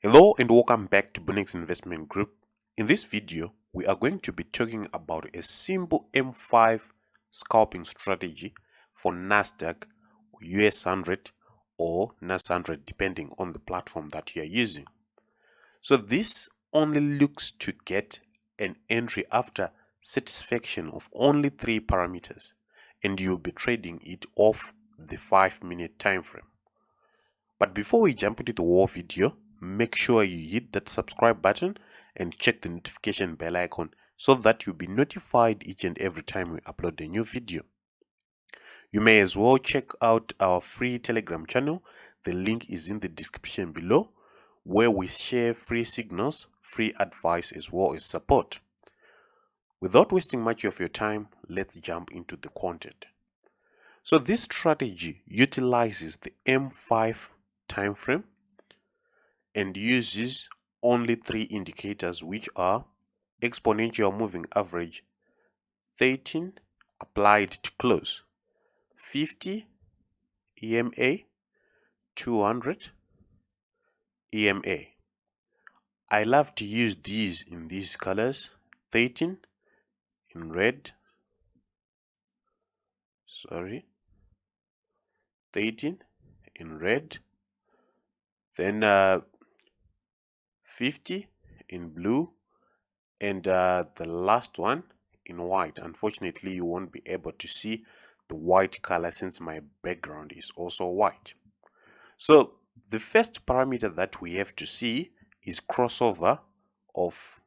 Hello and welcome back to Bunnex Investment Group. In this video, we are going to be talking about a simple M5 scalping strategy for Nasdaq, US 100 or NAS100 depending on the platform that you are using. So this only looks to get an entry after satisfaction of only 3 parameters, and you'll be trading it off the 5-minute time frame. But before we jump into the whole video, make sure you hit that subscribe button and check the notification bell icon so that you'll be notified each and every time we upload a new video. You may as well check out our free Telegram channel. The link is in the description below, where we share free signals, free advice as well as support. Without wasting much of your time, let's jump into the content. So this strategy utilizes the M5 time frame and uses only 3 indicators, which are exponential moving average 13 applied to close, 50 EMA, 200 EMA. I love to use these in these colors: 13 in red, 13 in red, then 50 in blue, and the last one in white. Unfortunately, you won't be able to see the white color since my background is also white. So the first parameter that we have to see is crossover of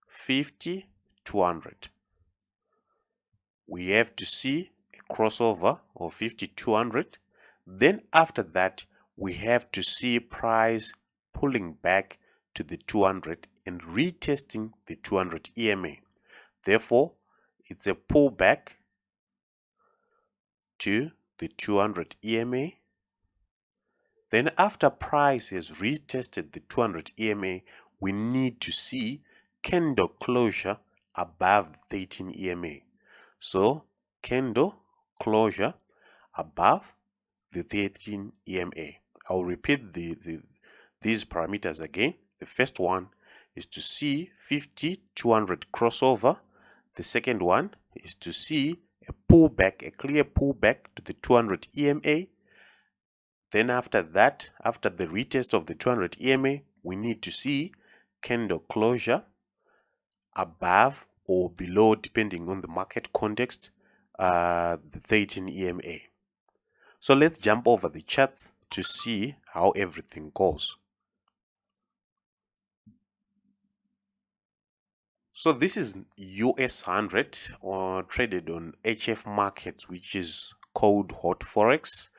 50 to 100. We have to see a crossover of 50 to 100. Then after that, we have to see price pulling back to the 200 and retesting the 200 EMA. Therefore, it's a pullback to the 200 EMA. Then after price has retested the 200 EMA, we need to see candle closure above the 13 EMA. So candle closure above the 13 EMA. I'll repeat these parameters again. The first one is to see 50 200 crossover. The second one is to see a pullback, a clear pullback to the 200 EMA. Then after that, after the retest of the 200 EMA, we need to see candle closure above or below, depending on the market context, the 13 EMA. So let's jump over the charts to see how everything goes. So this is US 100 traded on HF markets, which is called HOTFOREX.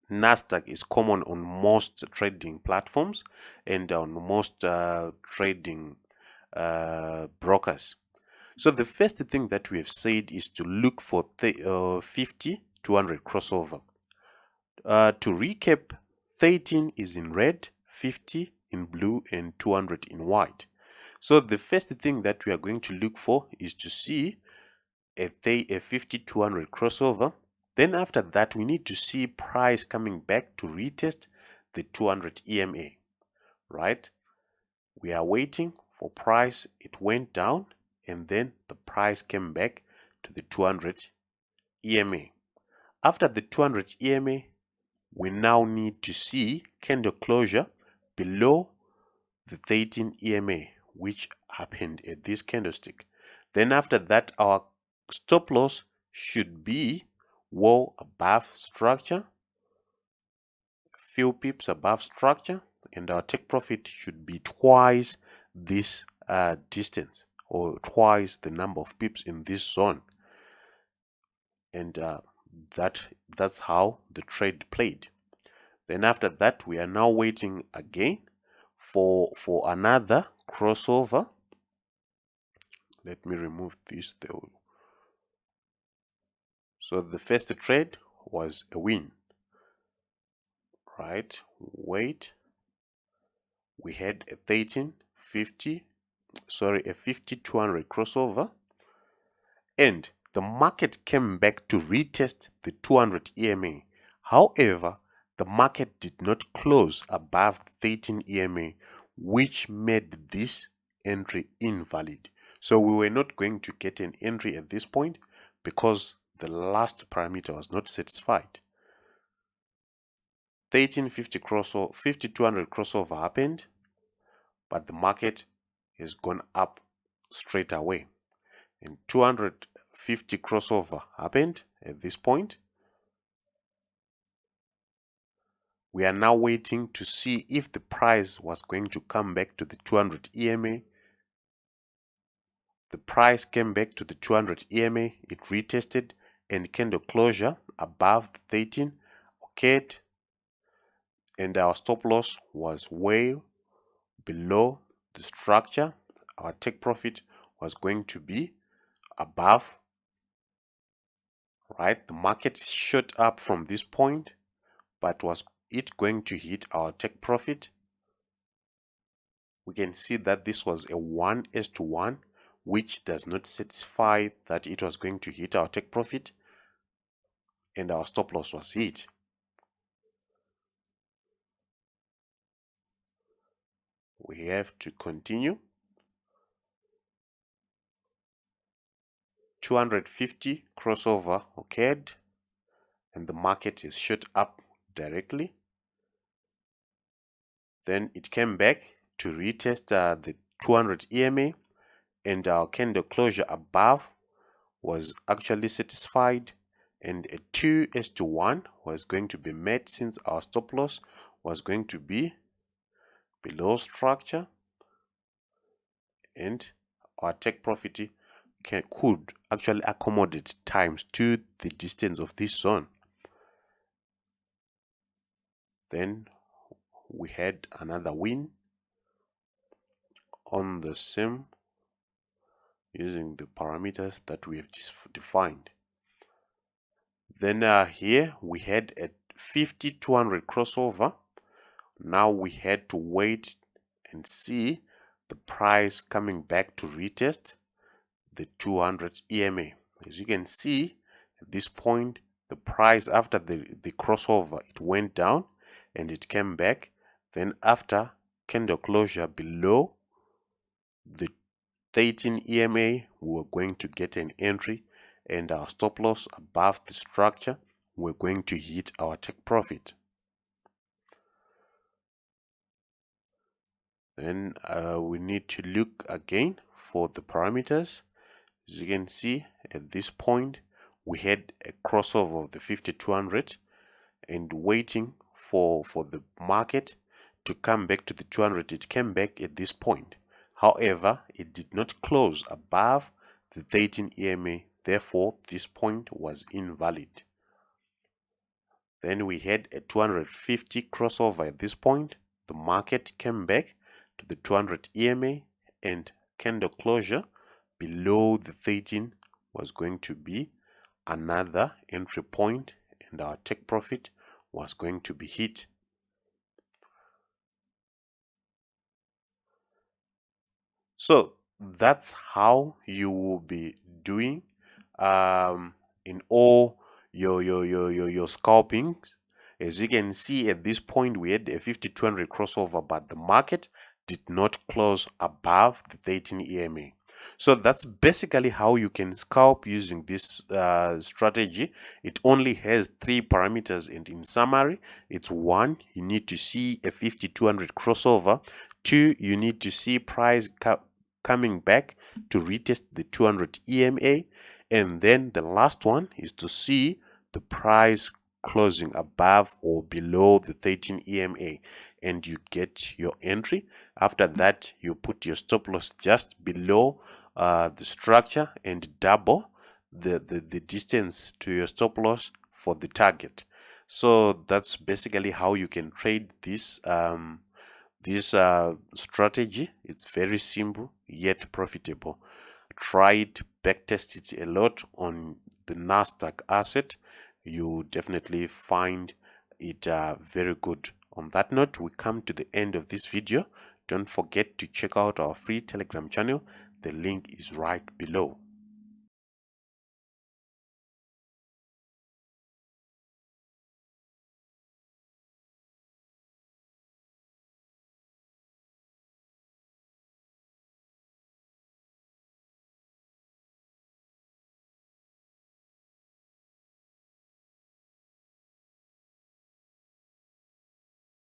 Nasdaq is common on most trading platforms and on most trading brokers. So the first thing that we have said is to look for 50 200 crossover. To recap, 13 is in red, 50 in blue, and 200 in white. So the first thing that we are going to look for is to see a 50 200 crossover. Then after that, we need to see price coming back to retest the 200 EMA, right? We are waiting for price. It went down and then the price came back to the 200 EMA. After the 200 EMA, we now need to see candle closure below the 13 EMA, which happened at this candlestick. Then after that, our stop loss should be well above structure, a few pips above structure, and our take profit should be twice this distance, or twice the number of pips in this zone. And that's how the trade played. Then after that, we are now waiting again for another crossover. Let me remove this though. So the first trade was a win, right? Wait, we had a 50 200 crossover. and the market came back to retest the 200 EMA. However, the market did not close above the 13 EMA, which made this entry invalid. So we were not going to get an entry at this point because the last parameter was not satisfied. 1350 crossover, 5200 crossover happened, but the market has gone up straight away. And 250 crossover happened at this point. We are now waiting to see if the price was going to come back to the 200 EMA. The price came back to the 200 EMA, it retested, and candle closure above the 13 occurred, and our stop loss was way below the structure. Our take profit was going to be above, right? The market shot up from this point, but was it going to hit our take profit? We can see that this was a 1:1, which does not satisfy that it was going to hit our take profit, and our stop loss was hit. We have to continue. 250 crossover occurred, and the market is shot up directly. Then it came back to retest the 200 EMA, and our candle closure above was actually satisfied, and a 2:1 was going to be met since our stop loss was going to be below structure, and our take profit could actually accommodate times to the distance of this zone. Then we had another win on the same using the parameters that we have defined. Then here we had a 50-200 crossover. Now we had to wait and see the price coming back to retest the 200 EMA. As you can see at this point, the price after the crossover, it went down and it came back. Then after candle closure below the 13 EMA, we were going to get an entry, and our stop loss above the structure, we're going to hit our take profit. Then we need to look again for the parameters. As you can see at this point, we had a crossover of the 50-200 and waiting for the market to come back to the 200. It came back at this point. However, it did not close above the 13 EMA, therefore this point was invalid. Then we had a 250 crossover at this point. The market came back to the 200 EMA, and candle closure below the 13 was going to be another entry point, and our take profit was going to be hit. So that's how you will be doing in all your scalpings. As you can see at this point, we had a 50-200 crossover, but the market did not close above the 13 EMA. So that's basically how you can scalp using this strategy. It only has 3 parameters, and in summary, it's 1, you need to see a 50-200 crossover. 2, you need to see price coming back to retest the 200 EMA, and then the last one is to see the price closing above or below the 13 EMA, and you get your entry. After that, you put your stop loss just below the structure and double the distance to your stop loss for the target. So that's basically how you can trade this strategy. It's very simple yet profitable. Try it, backtest it a lot on the Nasdaq asset. You definitely find it very good. On that note, we come to the end of this video. Don't forget to check out our free Telegram channel. The link is right below.